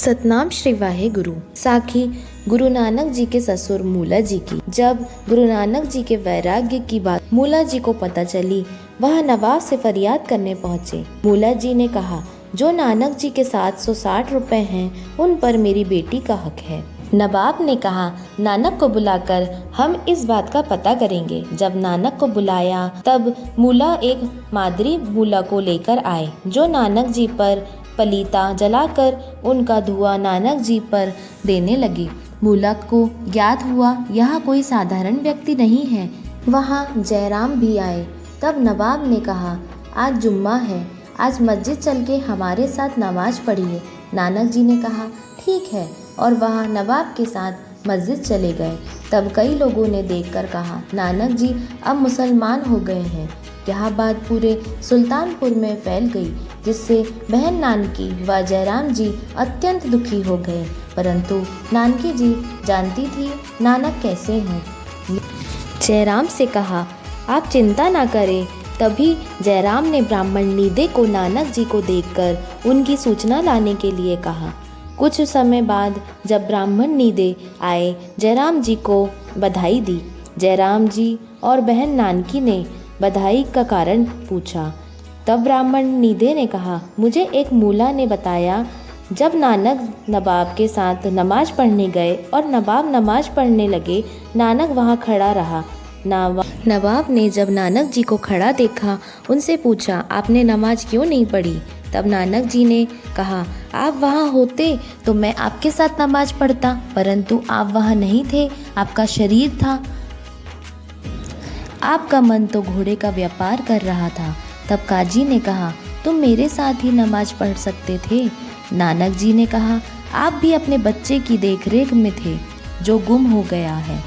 सतनाम श्री वाहे गुरु। साखी गुरु नानक जी के ससुर मूला जी की। जब गुरु नानक जी के वैराग्य की बात मूला जी को पता चली, वह नवाब से फरियाद करने पहुँचे। मूला जी ने कहा, जो नानक जी के 760 रुपए हैं, उन पर मेरी बेटी का हक है। नवाब ने कहा, नानक को बुलाकर हम इस बात का पता करेंगे। जब नानक को बुलाया तब मूला एक मादरी मूला को लेकर आए, जो नानक जी पर पलीता जलाकर उनका धुआं नानक जी पर देने लगे। मूला को ज्ञात हुआ यह कोई साधारण व्यक्ति नहीं है। वहाँ जयराम भी आए। तब नवाब ने कहा, आज जुम्मा है, आज मस्जिद चल के हमारे साथ नमाज पढ़िए। नानक जी ने कहा, ठीक है, और वह नवाब के साथ मस्जिद चले गए। तब कई लोगों ने देखकर कहा, नानक जी अब मुसलमान हो गए हैं। यह बात पूरे सुल्तानपुर में फैल गई, जिससे बहन नानकी व जयराम जी अत्यंत दुखी हो गए। परंतु नानकी जी जानती थी नानक कैसे हैं। जयराम से कहा, आप चिंता ना करें। तभी जयराम ने ब्राह्मण नीदे को नानक जी को देखकर उनकी सूचना लाने के लिए कहा। कुछ समय बाद जब ब्राह्मण नीदे आए, जयराम जी को बधाई दी। जयराम जी और बहन नानकी ने बधाई का कारण पूछा। तब ब्राह्मण नीदे ने कहा, मुझे एक मूला ने बताया, जब नानक नवाब के साथ नमाज पढ़ने गए और नवाब नमाज पढ़ने लगे, नानक वहाँ खड़ा रहा। नवाब ने जब नानक जी को खड़ा देखा, उनसे पूछा, आपने नमाज क्यों नहीं पढ़ी? तब नानक जी ने कहा, आप वहाँ होते तो मैं आपके साथ नमाज पढ़ता, परंतु आप वहाँ नहीं थे, आपका शरीर था, आपका मन तो घोड़े का व्यापार कर रहा था। तब काजी ने कहा, तुम मेरे साथ ही नमाज पढ़ सकते थे। नानक जी ने कहा, आप भी अपने बच्चे की देखरेख में थे, जो गुम हो गया है।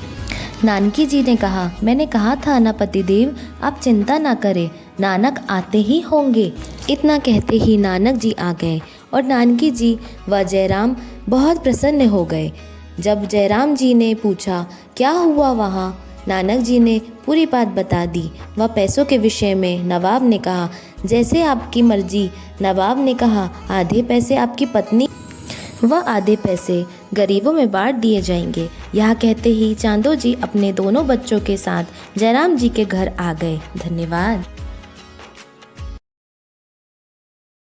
नानकी जी ने कहा, मैंने कहा था ना पतिदेव, आप चिंता ना करें, नानक आते ही होंगे। इतना कहते ही नानक जी आ गए और नानकी जी व जयराम बहुत प्रसन्न हो गए। जब जयराम जी ने पूछा, क्या हुआ वहाँ? नानक जी ने पूरी बात बता दी। वह पैसों के विषय में नवाब ने कहा, जैसे आपकी मर्जी। नवाब ने कहा, आधे पैसे आपकी पत्नी व आधे पैसे गरीबों में बांट दिए जाएंगे। यह कहते ही चांदो जी अपने दोनों बच्चों के साथ जयराम जी के घर आ गए। धन्यवाद।